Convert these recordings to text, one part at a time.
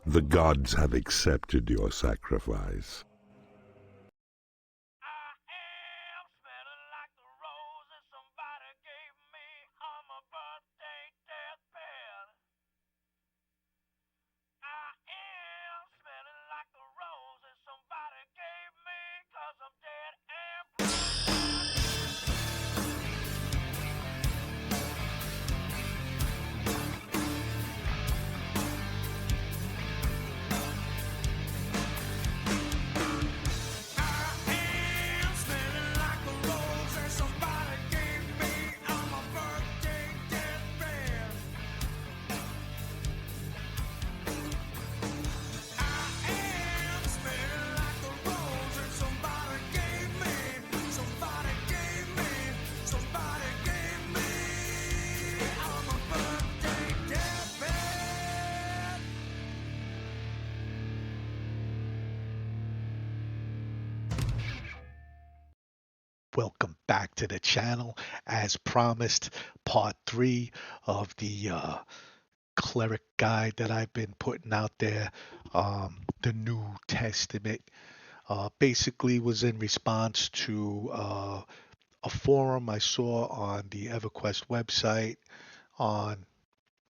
The gods have accepted your sacrifice. Welcome back to the channel. As promised, part 3 of the Cleric guide that I've been putting out there, the New Testament. Basically was in response to a forum I saw on the Everquest website on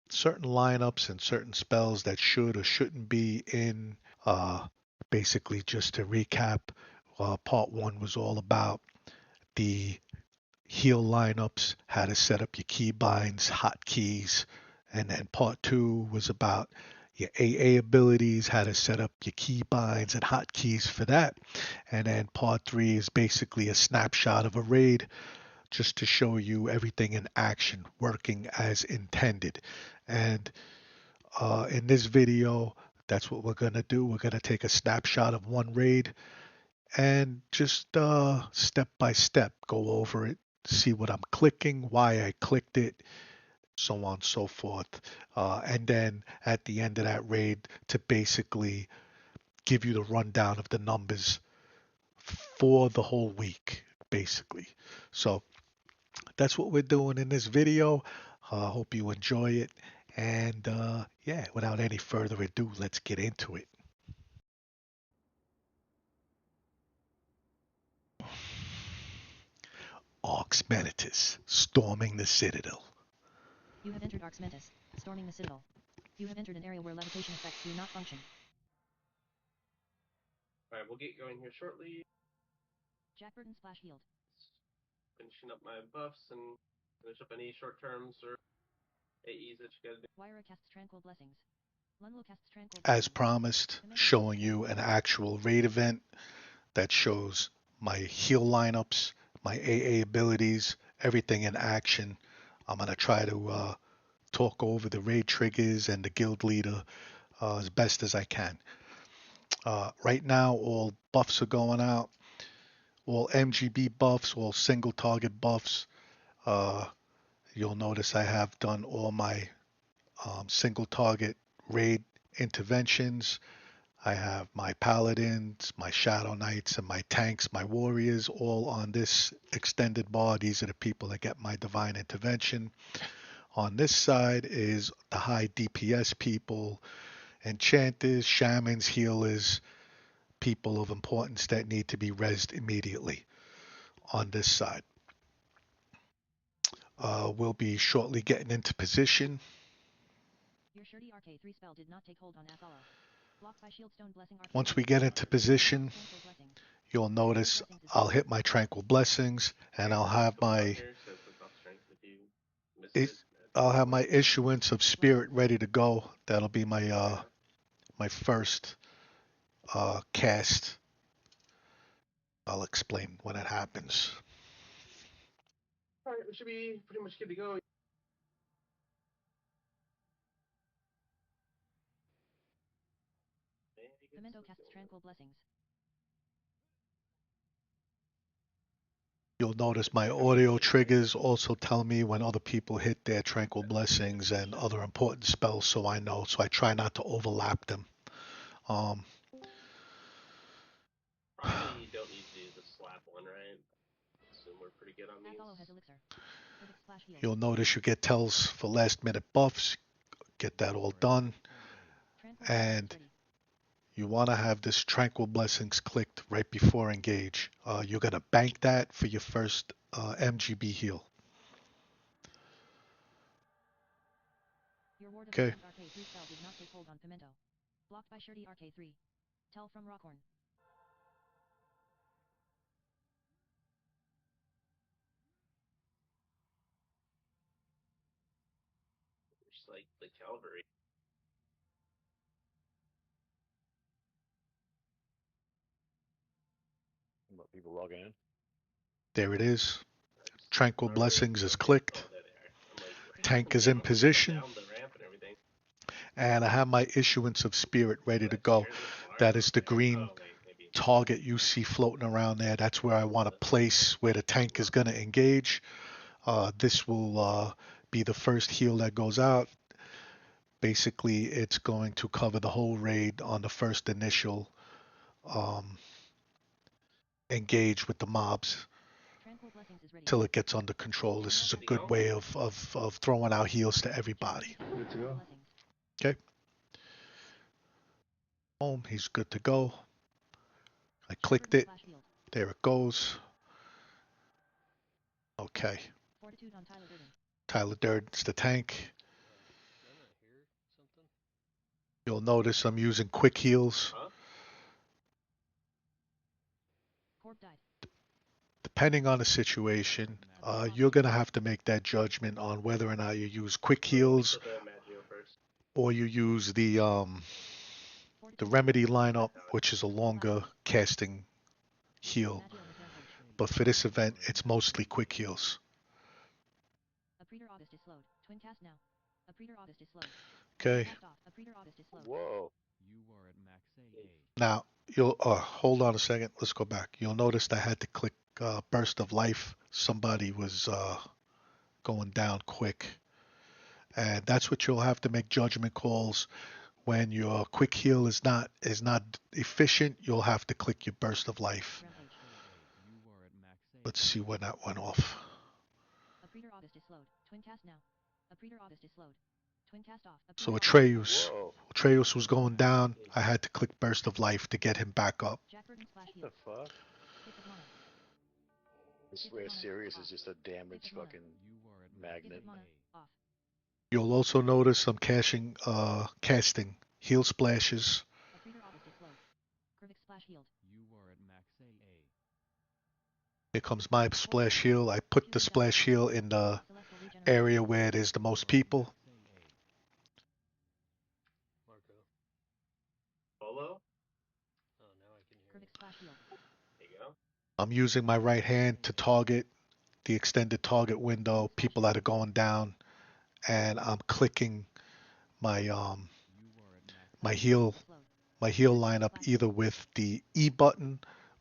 certain lineups and certain spells that should or shouldn't be in. Basically, just to recap, part 1 was all about the heal lineups, how to set up your keybinds, hotkeys, and then part 2 was about your AA abilities, how to set up your keybinds and hotkeys for that. And then part 3 is basically a snapshot of a raid just to show you everything in action, working as intended. And in this video, that's what we're going to do. We're going to take a snapshot of one raid and just step by step go over it, see what I'm clicking, why I clicked it, so on and so forth. And then at the end of that raid to basically give you the rundown of the numbers for the whole week, basically. So that's what we're doing in this video. Hope you enjoy it. And yeah, without any further ado, let's get into it. Arx Menitus, storming the Citadel. You have entered Arx Mentis, storming the Citadel. You have entered an area where levitation effects do not function. Alright, we'll get going here shortly. Jack Burton splash healed. Finishing up my buffs and finish up any short terms or AEs that you gotta do. Wyra casts Tranquil Blessings. Lunlo casts Tranquil As Blessings. promised, showing you an actual raid event that shows my heal lineups, my AA abilities, everything in action. I'm going to try to talk over the raid triggers and the guild leader as best as I can. Right now, all buffs are going out. All MGB buffs, all single target buffs. You'll notice I have done all my single target raid interventions. I have my paladins, my shadow knights, and my tanks, my warriors, all on this extended bar. These are the people that get my divine intervention. On this side is the high DPS people, enchanters, shamans, healers, people of importance that need to be rezzed immediately on this side. We'll be shortly getting into position. Your Shirdi RK3 spell did not take hold on Athala. Blocked by Shieldstone Blessing. Once we get into position, you'll notice I'll hit my Tranquil Blessings and I'll have my issuance of spirit ready to go. That'll be my my first cast. I'll explain when it happens. Alright, we should be pretty much good to go. Memento casts Tranquil Blessings. You'll notice my audio triggers also tell me when other people hit their tranquil blessings and other important spells, so I know. So I try not to overlap them. Probably you don't need to do the slap one, right? Assume we're pretty good on these. Follow has elixir. Critic splash heal. You'll notice you get tells for last minute buffs. Get that all done. Tranquil And blessings ready. you want to have this tranquil blessings clicked right before engage. You're going to bank that for your first MGB heal. Your ward of Okay. Defense RK3 spell did not take hold on Pimento. Blocked by Shirty RK3. Tell from Rockhorn. Just like the cavalry. Let people log in. There it is. Nice. Tranquil Our blessings is okay. clicked. Oh, there they are. I'm like, where Tank is they in go? position. Down the ramp and everything. And I have my issuance of spirit ready to go. That is the green target you see floating around there. That's where I want to place where the tank is going to engage. This will be the first heal that goes out. Basically, it's going to cover the whole raid on the first initial engage with the mobs Tranquil blessings is ready. till it gets under control. This is a good way of throwing out heals to everybody. Good to go. Blessings. Okay. Boom, he's good to go. I clicked it. Splash healed. There it goes. Okay. Fortitude on Tyler Durden. Tyler Durden's the tank. You'll notice I'm using quick heals. Huh? Corp died. Depending on the situation, you're going to have to make that judgment on whether or not you use quick heals Put the Maggio first. or you use the remedy lineup, which is a longer casting heal. Maggio has rampaged. But for this event, it's mostly quick heals. A Predator August is slowed. Twin cast now. A Predator August is slowed. Okay. Cast off. A Predator August is slowed. Whoa. Now, you'll hold on a second. Let's go back. You'll notice I had to click Burst of Life. Somebody was going down quick. And that's what you'll have to make judgment calls. When your quick heal is not efficient, you'll have to click your Burst of Life. Rampage. Let's see when that went off. A Predator August is slowed. Twin cast now. A Predator August is slowed. Twin cast off. A So Predator Atreus. Whoa. Atreus was going down. I had to click Burst of Life to get him back up. Jack Burton splash What heal. the fuck? Gift of mana. I swear Sirius is just a damaged fucking Gift magnet. of mana. Off. You'll also notice I'm casting heal splashes. A Predator August is slowed. Critic splash healed. Here comes my splash heal. I put the splash heal in the Celestial regeneration. area where there's the most people. Polo? Critic splash healed. There you go. I'm using my right hand to target the extended target window, people that are going down, and I'm clicking my my heal lineup either with the E button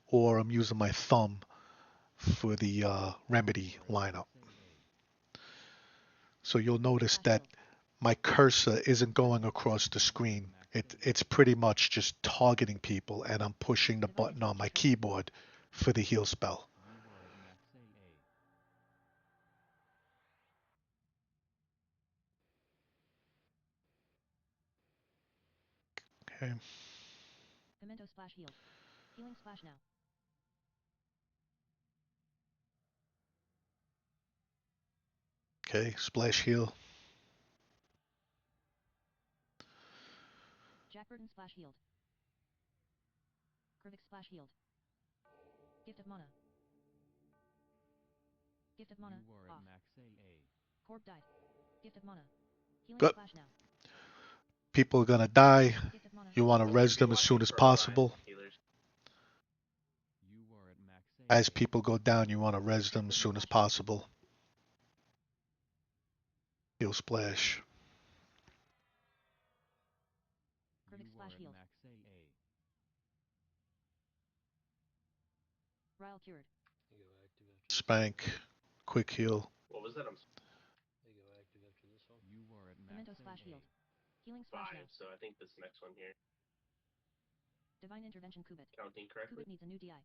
or I'm using my thumb for the remedy lineup. So you'll notice that my cursor isn't going across the screen. It's pretty much just targeting people, and I'm pushing the button on my keyboard for the heal spell. Okay. Pimento splash healed. Healing splash now. Okay, splash heal. Jack Burton splash healed. Critic splash healed. Gift of mana. Gift of mana. Off. Corp died. Gift of mana. Healing Good. splash now. People are gonna die. Gift of mana. You want to res them as soon as possible. Healers. As people go down, you want to res them as soon as possible. Heal splash. Critic splash healed. Rile cured. Spank. Quick heal. What was that? I'm They go active after this one. Memento splash healed. Healing splash 5, now. so I think this next one here. Divine intervention Kubit. Counting correctly. Kubit needs a new DI.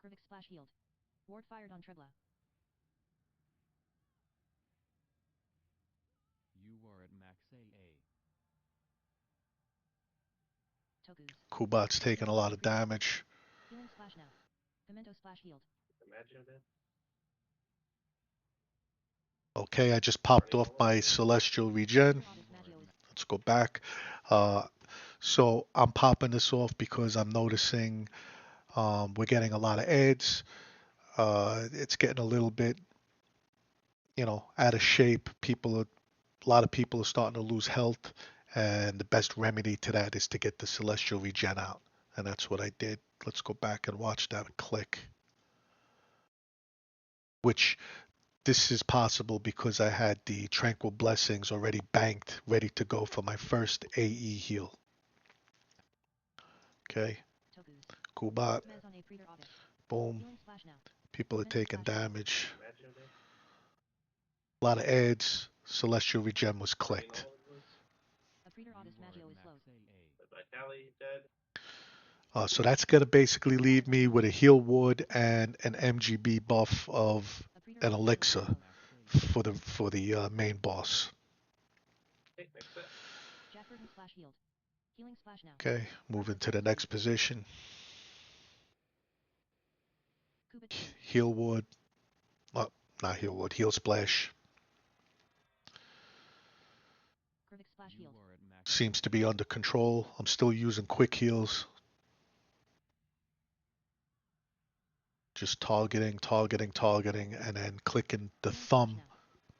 Krivik splash healed. Ward fired on Trebla. You are at max AA. Tokus. Kubat's taking a lot of damage. Healing splash now. Memento splash healed. Imagine it. Okay, I just popped off my Celestial Regen. Let's go back. So I'm popping this off because I'm noticing we're getting a lot of ads. It's getting a little bit, out of shape. A lot of people are starting to lose health, and the best remedy to that is to get the Celestial Regen out, and that's what I did. Let's go back and watch that click. Which this is possible because I had the Tranquil Blessings already banked, ready to go for my first AE heal. Okay, Kubat, boom. People are taking damage. Imagine it. A lot of ads. Celestial Regen was clicked. You are at max AA. The Vitali dead. So that's going to basically leave me with a heal wood and an MGB buff of an elixir for the main boss. Okay, next step. Okay, moving to the next position. Heal wood. Oh, not heal wood. Heal splash. You are at max Seems to be under control. I'm still using quick heals. Just targeting, and then clicking the thumb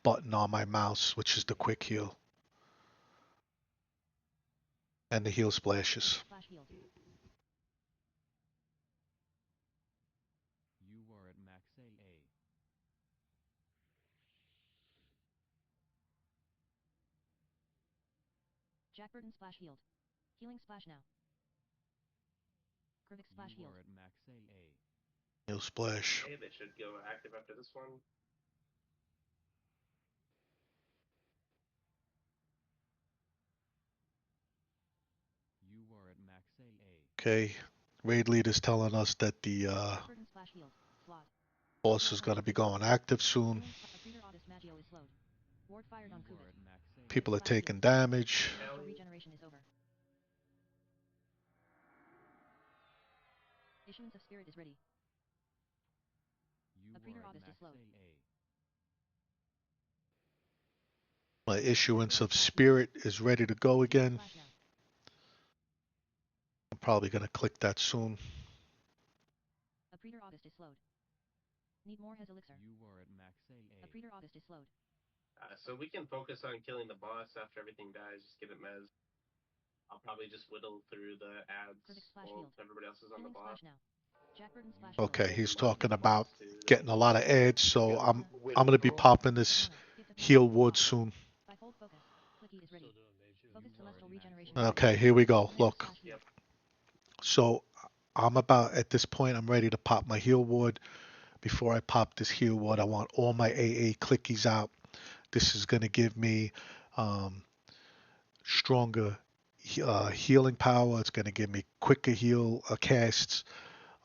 button on my mouse, which is the quick heal. And the heal splashes. You are at max AA. Jack Burton splash healed. Healing splash now. Krivik splash You healed. are at max AA. Heal splash. Okay, they should go active after this one. You are at max AA. Okay. Raid leader's telling us that the Jack Burton splash healed. Slot. boss is going to be going active soon. Maggio is slowed. Ward fired on You are Kubit. at max AA. People are taking damage. Celestial regeneration is over. Issuance of spirit is ready. You A Praetor are at August is max slowed. AA. My issuance of spirit is ready to go again. Splash now. I'm probably going to click that soon. A Praetor August is slowed. Need more has elixir. You are at max A AA. Praetor August is slowed. So we can focus on killing the boss after everything dies. Just get it mez. I'll probably just whittle through the ads Krivik splash while healed. everybody else is on the Healing boss. splash now. Jack Burton splash Okay, healed. he's Might talking get the boss about too. getting a lot of ads, so I'm Whittle going to be through 'em. popping this heal wood soon. By hold focus. Clicky is ready. Still doing mage. Focus You are celestial at max regeneration. AA. Okay, here we go. Memento Look. splash healed. So I'm about, at this point, I'm ready to pop my heal wood. Before I pop this heal wood, I want all my AA clickies out. This is going to give me stronger healing power. It's going to give me quicker heal casts.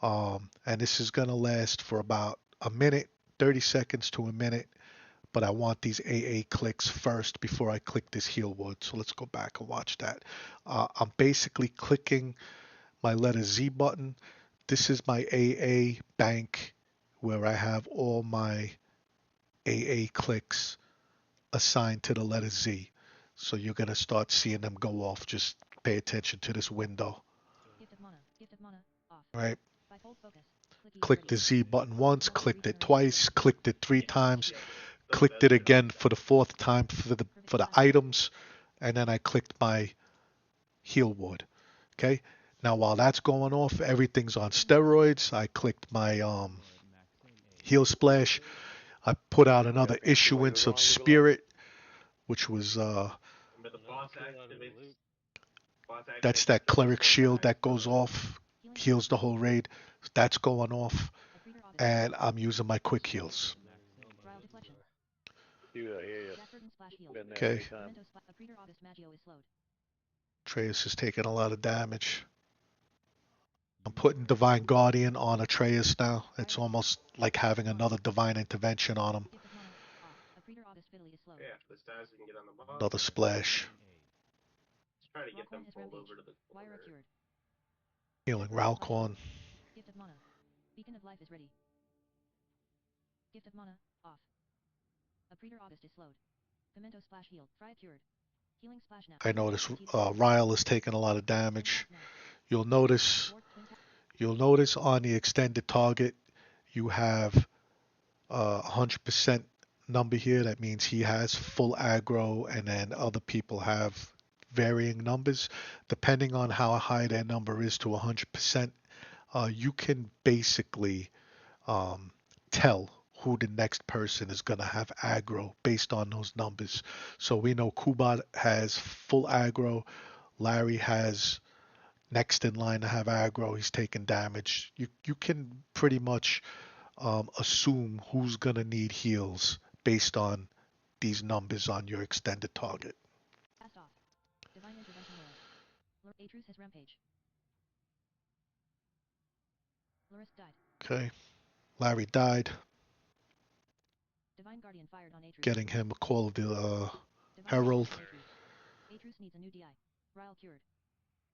And this is going to last for about a minute, 30 seconds to a minute. But I want these AA clicks first before I click this heal wood. So let's go back and watch that. I'm basically clicking my letter Z button. This is my AA bank where I have all my AA clicks assigned to the letter Z. So you're going to start seeing them go off. Just pay attention to this window. Gift of mana. Gift of mana. Off. Right? By hold focus. Clicky is Click ready. the Z button once, clicked it twice, clicked it 3 times, Yeah. clicked it again for the 4th time for the items, and then I clicked my heal wood. Okay? Now while that's going off, everything's on steroids. I clicked my You are at max AA. heal splash. I put out another Got things going issuance wrong, of leave it spirit, which was Remember the Oh, no, boss pull it out of the activates. loop. Boss that's activates that the cleric first one shield dies, that goes so off, Healing heals the whole raid. That's going off. A Praetor August and I'm using my quick heals. Rile deflection. Dude, I hear you. Jackburton splash healed. Been there Okay. many times. Memento a Praetor August Maggio is slowed. Atreus is taking a lot of damage. I'm You putting are at Divine max Guardian on Atreus now. It's almost like having another divine intervention on him. Gift of mana. Off. A Praetor August fiddly is slowed. Yeah, if this dies, we can get on the boss. Another splash. Maxay A. Let's try to get them Rockhorn has pulled rampage. over to the Wire corner. cured. Healing Jackburton splash Ralcorn. healed. Gift of mana. Beacon of life is ready. Gift of mana. Off. A Praetor August is slowed. Pimento splash healed. Fry cured. Healing splash now. I notice Ryle is taking a lot of damage. You'll notice on the extended target you have 100% number here. That means he has full aggro, and then other people have varying numbers. Depending on how high their number is to 100%, you can basically tell who the next person is going to have aggro based on those numbers. So we know Kubat has full aggro. Larry has next in line to have aggro. He's taking damage. You can pretty much assume who's going to need heals based on these numbers on your extended target. Cast off. Divine intervention Lurus. Atrus has rampage. Lurus died. Okay. Larry died. Divine Guardian fired on Atrus. Getting him a call of the Divine Herald. Guardian on Atrus. Atrus needs a new DI. Ryle cured.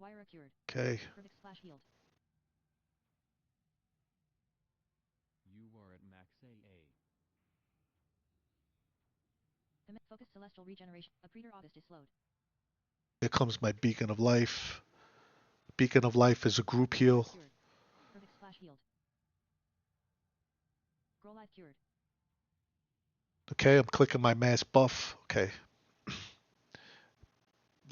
Wyra cured. Okay. Krivik splash healed. You are at Maxay A. Focus celestial regeneration. A Praetor August is slowed. Here comes my Beacon of Life. Beacon of Life is a group heal. Cured. Krivik splash healed. Grow life cured. Okay, I'm clicking my mass buff. Okay.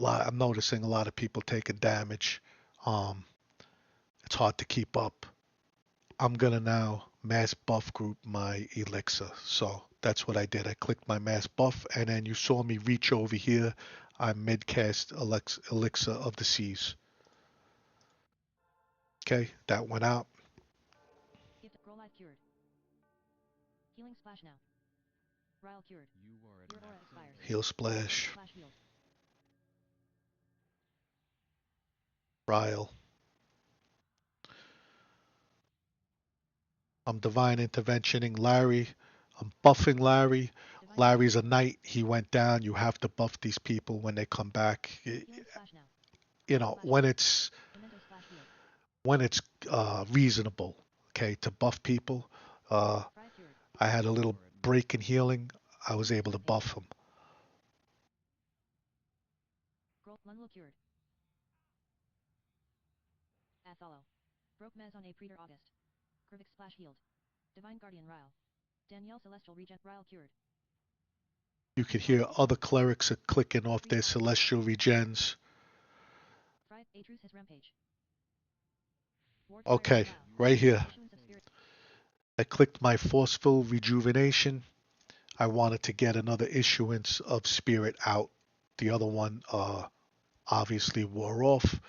I'm noticing a lot of people taking damage. It's hard to keep up. I'm gonna now mass buff group my elixir. So that's what I did. I clicked my mass buff, and then you saw me reach over here. I mid-cast elixir of the seas. Okay, that went out. Gift grow life cured. Healing splash now. Ryle cured. You are at Your aura Maxay expires. A. Heal splash. Splash healed. Ryle. I'm divine interventioning Larry. I'm buffing Larry. Divine Larry's a Guardian. knight. He went down. You have to buff these people when they come back. Healing splash now. You know, when it's Pimento splash healed. reasonable, okay, to buff people. Fry cured. I had a You little are at break in healing. I was able to buff him. Grow Lunlo cured. Athalo. Broke Mez on a Praetor August. Krivik splash healed. Divine Guardian Ryle. Danielle Celestial Regen Ryle cured. You could hear other clerics are clicking off their celestial regens. Fry Atrus has rampage. Ward Okay, fire on Ryle. right here. Issuance of spirit. I clicked my forceful rejuvenation. I wanted to get another issuance of spirit out. The other one obviously wore off.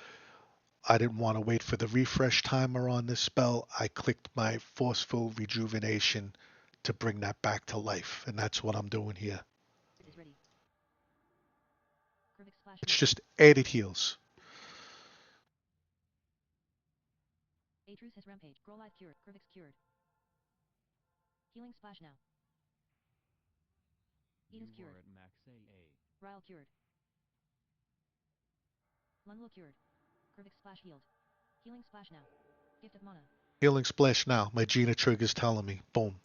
I didn't want to wait for the refresh timer on this spell. I clicked my forceful rejuvenation to bring that back to life, and that's what I'm doing here. Is ready. Krivik splash It's healed. just added heals. Atrus has rampage. Grow life cured. Krivik's cured. Healing splash now. You Eden's cured. are at Maxay A. Ryle cured. Lunlo cured. Krivik splash healed. Healing splash now. Gift of mana. Healing splash now. My Gina trigger's telling me. Boom.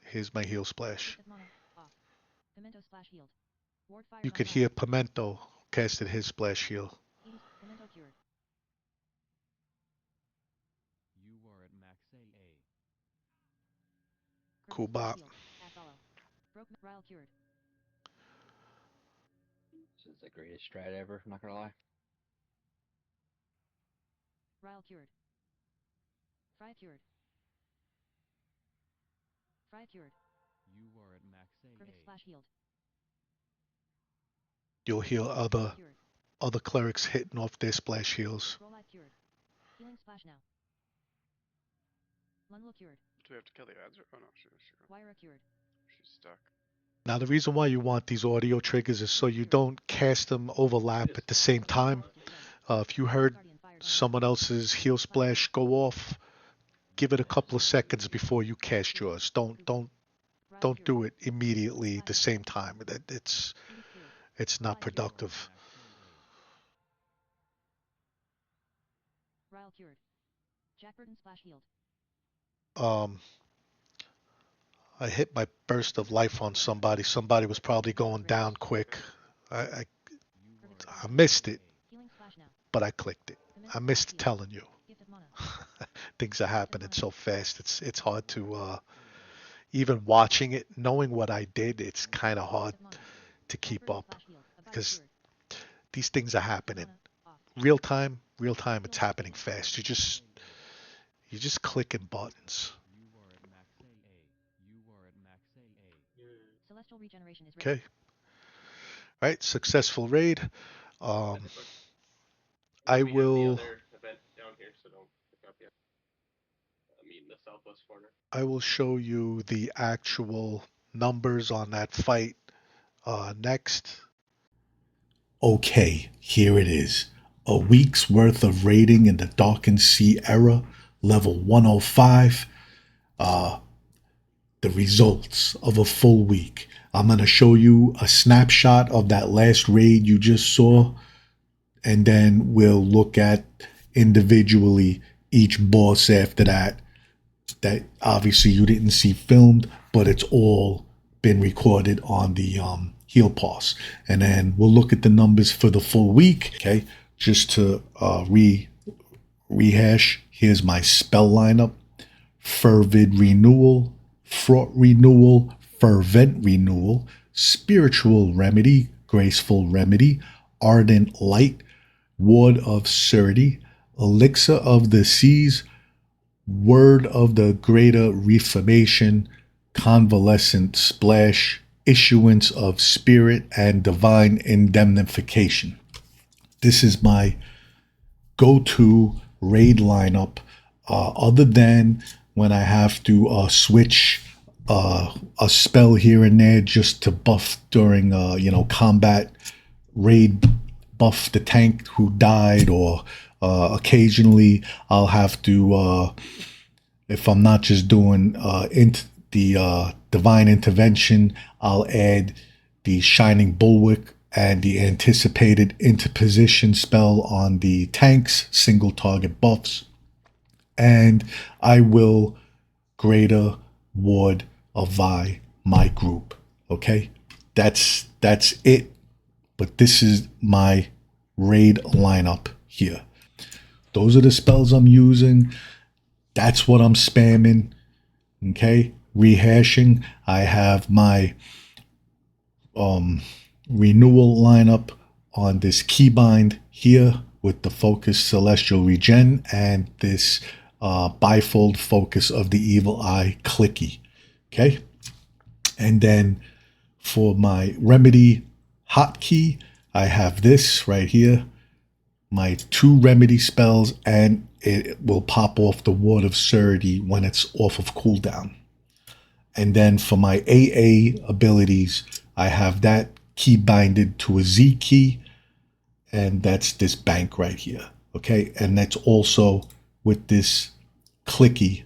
Here's my heal splash. Gift of mana. Off. Pimento splash healed. Ward fire You on could Ryle. hear Pimento casted his splash heal. Eden's Pimento cured. You are at Maxay A. Krivik splash Kubat. healed. Athalo. Broke Ryle cured. This is the greatest strat ever, I'm not gonna lie. Ryle cured. Fry cured. Fry cured. You are at Maxay Krivik A. splash healed. You'll hear other Cured. clerics hitting off their splash heals. Grow life cured. Healing splash now. Lunlo cured. Do we have to kill the adds? Oh no, she's Wire cured. stuck. Now, the reason why you want these audio triggers is so you don't cast them overlap at the same time. If you heard someone else's heal splash go off, give it a couple of seconds before you cast yours. Don't do it immediately at the same time. It's not productive. Ryle cured. Jack Burton splash healed. I hit my burst of life on somebody. Somebody was probably going down quick. I missed it, Healing splash now. but I clicked it. I missed telling you. Gift of mana. Things are happening so fast. It's hard to even watching it, knowing what I did. It's kind of hard to keep up because these things are happening real time. Real time. It's happening fast. You're just clicking buttons. Celestial regeneration is ready. Okay. All right. Successful raid. I We have will. the other event down here, so don't pick up yet. I mean, the southwest corner. I will show you the actual numbers on that fight next. Okay, here it is. A week's worth of raiding in the Darkened Sea era, level 105. The results of a full week. I'm going to show you a snapshot of that last raid you just saw, and then we'll look at individually each boss after that obviously you didn't see filmed, but it's all been recorded on the heal Parse. And then we'll look at the numbers for the full week. Okay, just to rehash, here's my spell lineup: Fervid Renewal, Fraught Renewal, Fervent Renewal, Spiritual Remedy, Graceful Remedy, Ardent Light, Ward of Surety, Elixir of the Seas, Word of the Greater Reformation, Convalescent Splash, Issuance of Spirit, and Divine Indemnification. This is my go-to raid lineup, other than when I have to switch a spell here and there just to buff during combat, raid buff the tank who died, or occasionally I'll have to, if I'm not just doing the Divine Intervention, I'll add the Shining Bulwark and the Anticipated Interposition spell on the tanks, single target buffs. And I will Greater Ward of my group. Okay? That's it. But this is my raid lineup here. Those are the spells I'm using. That's what I'm spamming. Okay? Rehashing. I have my renewal lineup on this keybind here with the Focus Celestial Regen and this bifold Focus of the Evil Eye Clicky. Okay? And then for my remedy hotkey, I have this right here, my 2 remedy spells, and it will pop off the Ward of Surety when it's off of cooldown. And then for my AA abilities, I have that key binded to a Z key, and that's this bank right here. Okay, and that's also with this clicky,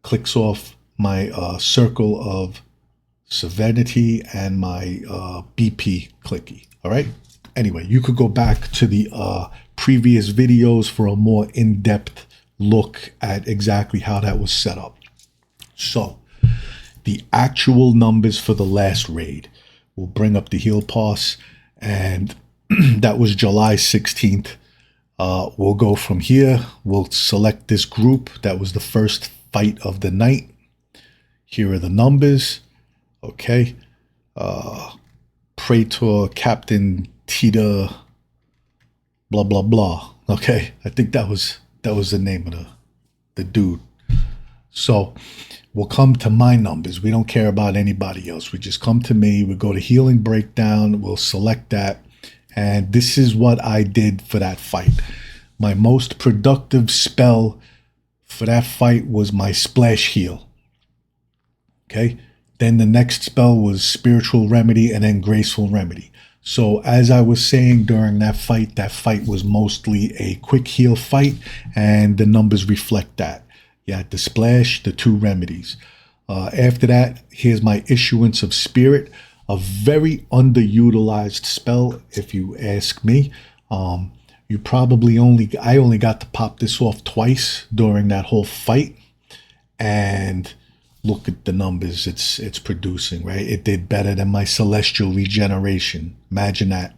clicks off my circle of serenity and my BP clicky. All right. Anyway, you could go back to the previous videos for a more in-depth look at exactly how that was set up. So the actual numbers for the last raid, we'll bring up the heal Parse, and that was July 16th. We'll go from here. We'll select this group. That was the first fight of the night. Here are the numbers. Okay. Praetor, Captain Tita, blah, blah, blah. Okay. I think that was the name of the dude. So we'll come to my numbers. We don't care about anybody else. We just come to me. We go to healing breakdown. We'll select that. And this is what I did for that fight. My most productive spell for that fight was my splash heal. Okay. Then the next spell was spiritual remedy and then graceful remedy. So as I was saying during that fight was mostly a quick heal fight, and the numbers reflect that. You had the splash, the 2 remedies. After that, here's my issuance of spirit, a very underutilized spell, if you ask me. You probably I only got to pop this off twice during that whole fight, and look at the numbers it's producing, right? It did better than my celestial regeneration. Imagine that.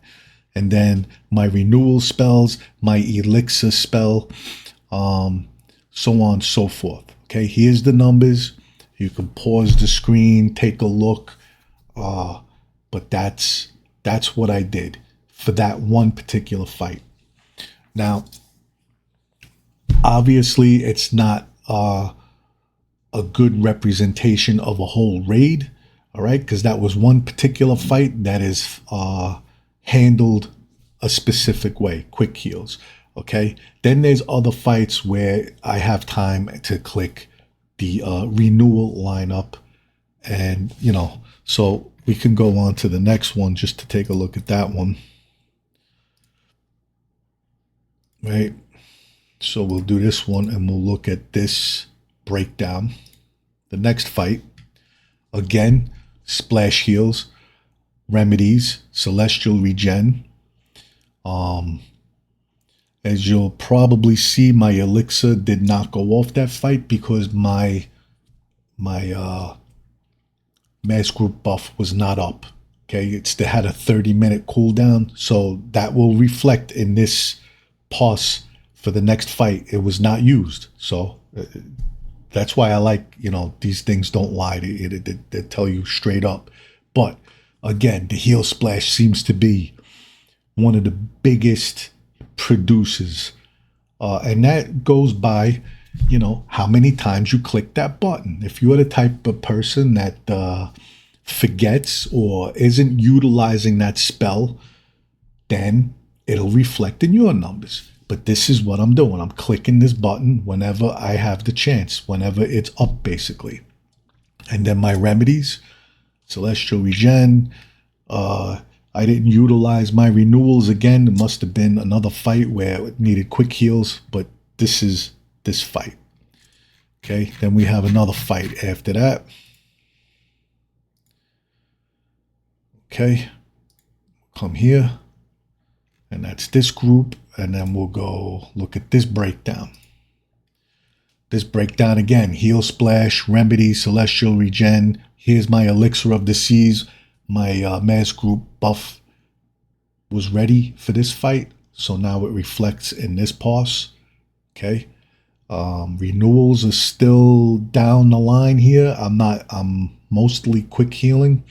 And then my renewal spells, my elixir spell, so on and so forth. Okay, here's the numbers. You can pause the screen, take a look. But that's what I did for that one particular fight. Now, obviously, it's not a good representation of a whole raid, all right? Because that was one particular fight that is handled a specific way, quick heals, okay? Then there's other fights where I have time to click the renewal lineup, and, you know, so we can go on to the next one just to take a look at that one, right? So we'll do this one and we'll look at this breakdown. The next fight, again, splash heals, remedies, celestial regen. As you'll probably see, my elixir did not go off that fight because my mass group buff was not up. Okay, it still had a 30-minute cooldown, so that will reflect in this Parse for the next fight. It was not used, so that's why I like, you know, these things don't lie. They tell you straight up. But again, the heal splash seems to be one of the biggest producers, and that goes by, you know, how many times you click that button. If you're the type of person that forgets or isn't utilizing that spell, then it'll reflect in your numbers. But this is what I'm doing. I'm clicking this button whenever I have the chance, whenever it's up, basically. And then my remedies, celestial regen. I didn't utilize my renewals again. It must have been another fight where it needed quick heals, but this is this fight. Okay, then we have another fight after that. Okay, come here, and that's this group, and then we'll go look at this breakdown. This breakdown again, heal splash, remedy, celestial regen. Here's my elixir of the seas. My mass group buff was ready for this fight, so now it reflects in this Parse. Okay, renewals are still down the line here. I'm mostly quick healing.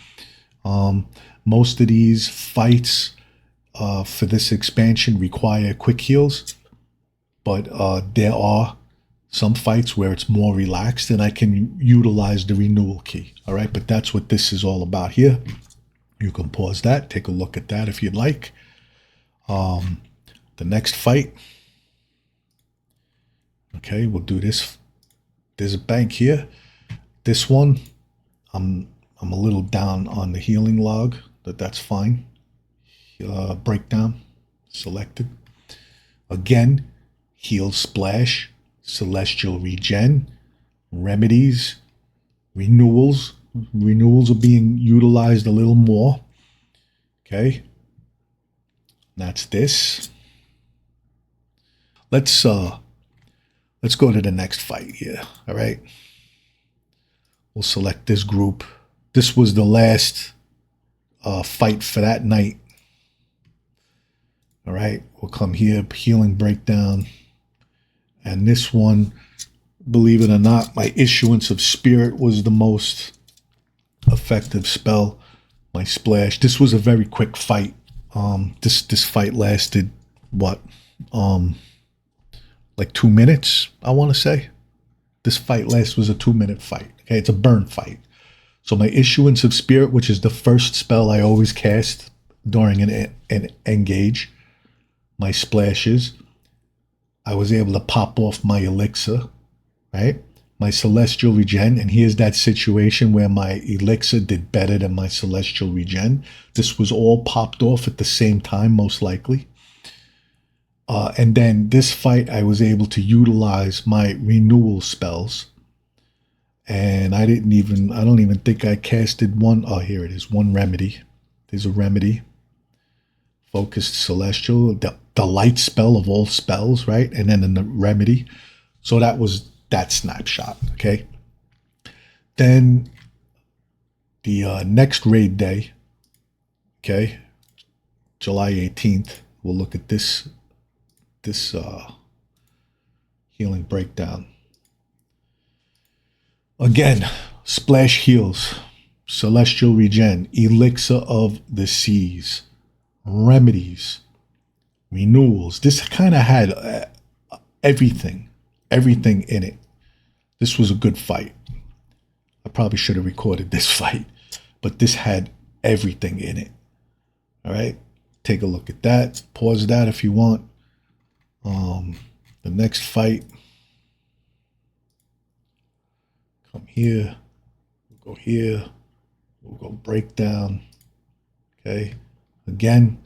Most of these fights for this expansion require quick heals, but there are some fights where it's more relaxed and I can utilize the renewal key. All right, but that's what this is all about here. You can pause that, take a look at that if you'd like. The next fight. Okay, we'll do this. There's a bank here. This one, I'm a little down on the healing log, but that's fine. Breakdown selected. Again, heal splash, celestial regen, remedies, renewals. Renewals are being utilized a little more. Okay, that's this. Let's go to the next fight here. All right, we'll select this group. This was the last fight for that night. All right, we'll come here, healing breakdown, and this one, believe it or not, my issuance of spirit was the most effective spell. My splash. This was a very quick fight. This fight lasted what? Like 2 minutes, I want to say. This fight was a 2-minute fight. Okay, it's a burn fight. So my issuance of spirit, which is the first spell I always cast during an engage, my splashes, I was able to pop off my elixir. right? My celestial regen, and here's that situation where my elixir did better than my celestial regen. This was all popped off at the same time, most likely. And then this fight, I was able to utilize my renewal spells. And I don't even think I casted one. Oh, here it is. One remedy. There's a remedy. Focused celestial, the light spell of all spells, right? And then the remedy. So that was that snapshot, okay? Then the next raid day, okay, July 18th, we'll look at this healing breakdown. Again, splash heals, celestial regen, elixir of the seas, remedies, renewals. This kind of had everything in it. This was a good fight. I probably should have recorded this fight, but this had everything in it. All right, take a look at that. Pause that if you want. The next fight, come here, we'll go here, we'll go breakdown. Okay, again,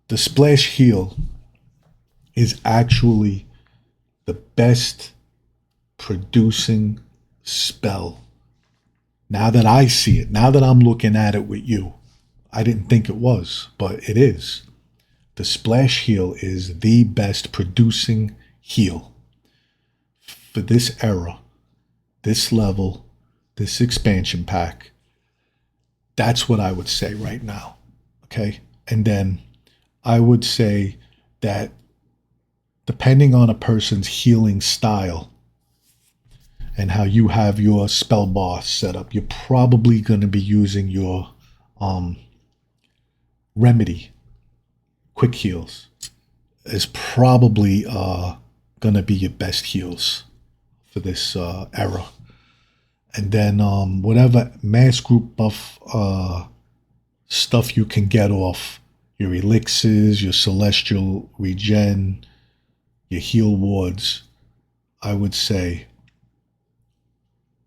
the splash heal is actually the best producing spell. Now that I see it, now that I'm looking at it with you, I didn't think it was, but it is. The splash heal is the best producing heal for this era, this level, this expansion pack. That's what I would say right now. Okay. And then I would say that depending on a person's healing style and how you have your spell bar set up, you're probably going to be using your remedy. Quick heals is probably going to be your best heals for this era. And then whatever mass group buff stuff you can get off, your elixirs, your celestial regen, your heal wards, I would say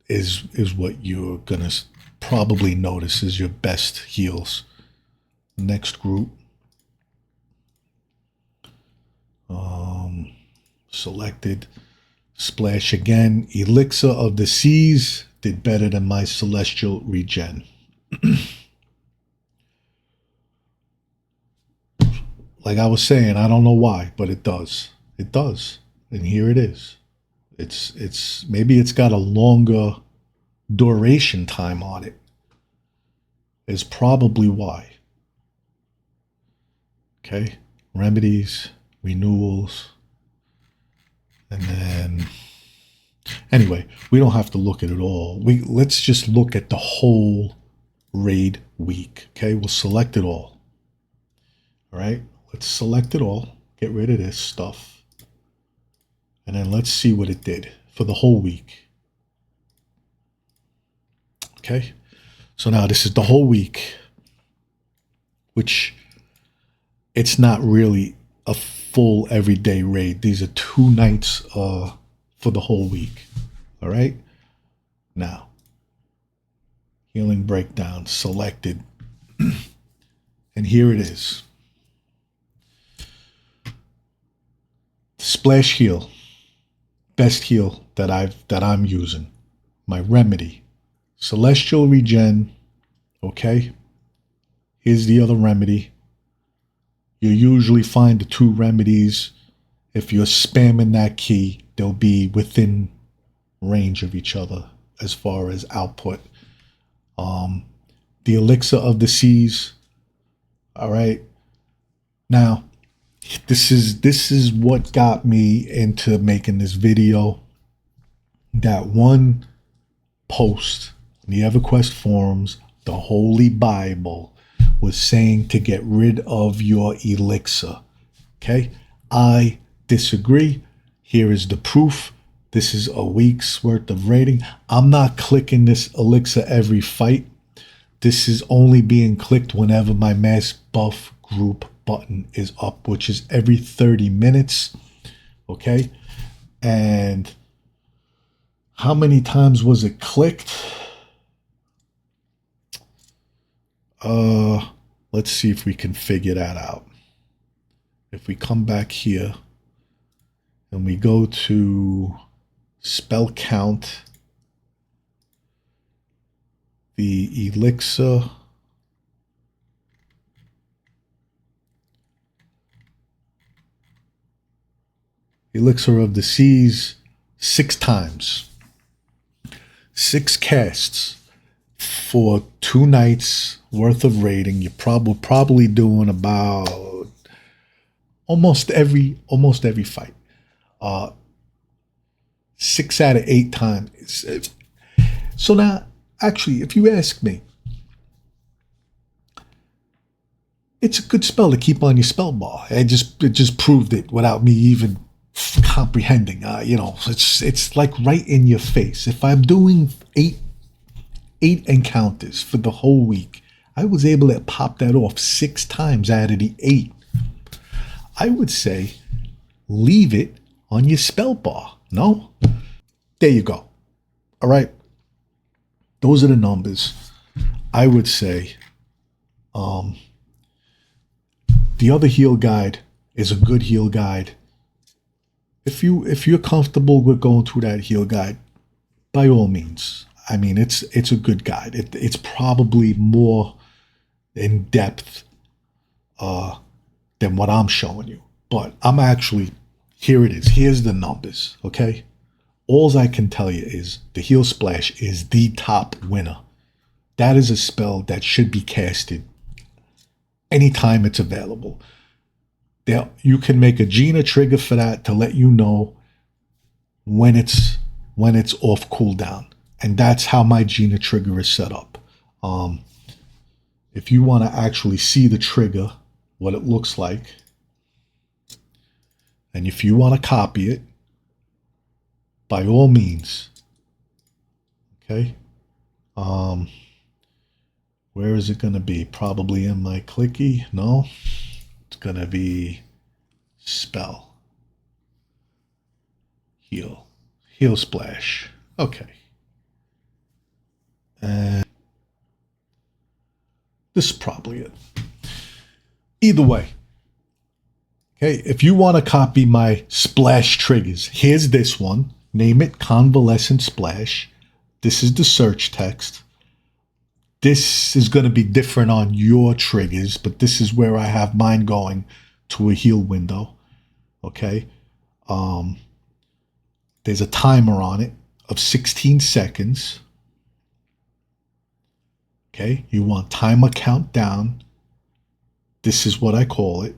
is what you're going to probably notice is your best heals. Next group. Selected. Splash again. Elixir of the Seas did better than my celestial regen. Like I was saying, I don't know why, but it does. It does. And here it is. It's maybe it's got a longer duration time on it. Is probably why. Okay. Remedies, renewals. And then anyway, we don't have to look at it all. Let's just look at the whole raid week. Okay, we'll select it all. All right, let's select it all. Get rid of this stuff. And then let's see what it did for the whole week. Okay, so now this is the whole week, which it's not really a full everyday raid. These are 2 nights for the whole week. All right. Now, healing breakdown selected, and here it is. Splash heal, best heal that I'm using. My remedy, celestial regen. Okay. Here's the other remedy. You usually find the 2 remedies. If you're spamming that key, they'll be within range of each other as far as output. The elixir of the seas. All right. Now, this is what got me into making this video. That one post in the Everquest forums, the Holy Bible, was saying to get rid of your elixir. Okay, I disagree. Here is the proof. This is a week's worth of rating. I'm not clicking this elixir every fight. This is only being clicked whenever my mass buff group button is up, which is every 30 minutes. Okay, and How many times was it clicked? Let's see if we can figure that out. If we come back here and we go to spell count, the elixir, elixir of the seas, 6 times, 6 casts for 2 nights worth of raiding. You're probably doing about almost every fight. 6 out of 8 times. So now, actually, if you ask me, it's a good spell to keep on your spell bar. It just proved it without me even comprehending. It's like right in your face. If I'm doing 8 encounters for the whole week, I was able to pop that off 6 times out of the 8. I would say leave it on your spell bar. No? There you go. All right. Those are the numbers. I would say the other heal guide is a good heal guide. If you're comfortable with going through that heal guide, by all means. I mean, it's a good guide. It's probably more in depth than what I'm showing you. But I'm actually, here it is. Here's the numbers, okay? All I can tell you is the Heal Splash is the top winner. That is a spell that should be casted anytime it's available. There, you can make a Gina trigger for that to let you know when it's off cooldown. And that's how my Gina trigger is set up. If you want to actually see the trigger, what it looks like, and if you want to copy it, by all means. Okay. Where is it going to be? Probably in my clicky. No. It's going to be spell. Heal. Heal Splash. Okay. And this is probably it. Either way. Okay, if you want to copy my splash triggers, here's this one. Name it Convalescent Splash. This is the search text. This is going to be different on your triggers, but this is where I have mine going to a heal window. Okay. There's a timer on it of 16 seconds. Okay. You want timer countdown. This is what I call it.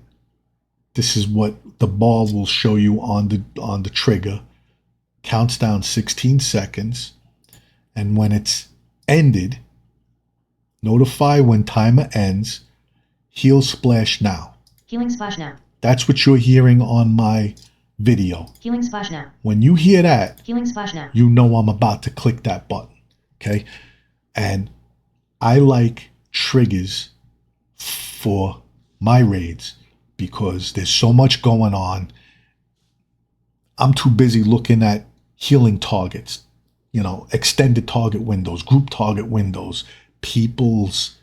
This is what the bar will show you on the trigger. Counts down 16 seconds. And when it's ended, notify when timer ends. Heal Splash now. Healing Splash now. That's what you're hearing on my video. Healing Splash now. When you hear that, Healing Splash now. you know I'm about to click that button. Okay? And I like triggers for my raids because there's so much going on. I'm too busy looking at healing targets, extended target windows, group target windows, people's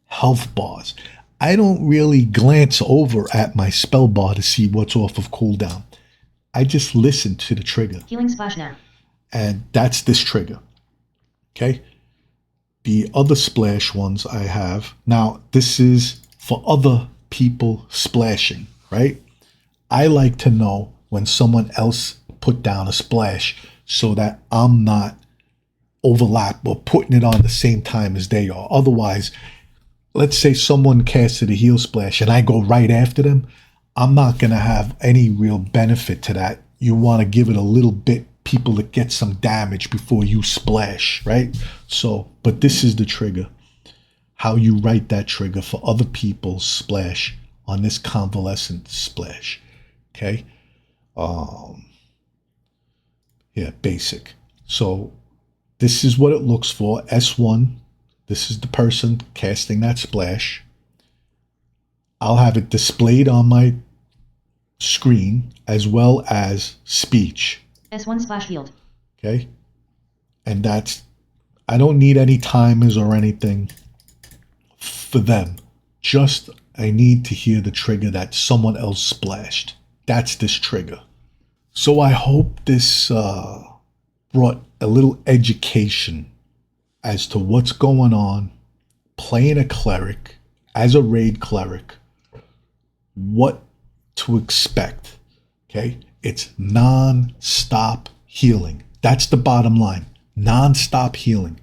health bars. I don't really glance over at my spell bar to see what's off of cooldown. I just listen to the trigger. Healing Splash now. And that's this trigger. Okay? The other splash ones I have. Now, this is for other people splashing, right? I like to know when someone else put down a splash so that I'm not overlap or putting it on the same time as they are. Otherwise, let's say someone casted a heal splash and I go right after them, I'm not going to have any real benefit to that. You want to give it a little bit, people to get some damage before you splash, right? So, but this is the trigger. How you write that trigger for other people's splash on this convalescent splash. Okay? Yeah, basic. So this is what it looks for. S1. This is the person casting that splash. I'll have it displayed on my screen as well as speech. S1 Splash healed. Okay? And that's, I don't need any timers or anything for them. Just I need to hear the trigger that someone else splashed. That's this trigger. So I hope this brought a little education as to what's going on playing a cleric as a raid cleric, what to expect. Okay, it's non-stop healing. That's the bottom line. Non-stop healing.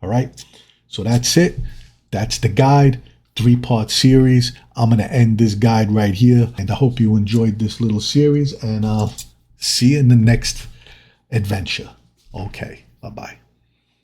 All right, so that's it. That's the guide. 3-part series. I'm going to end this guide right here. And I hope you enjoyed this little series. And I'll see you in the next adventure. Okay, bye-bye.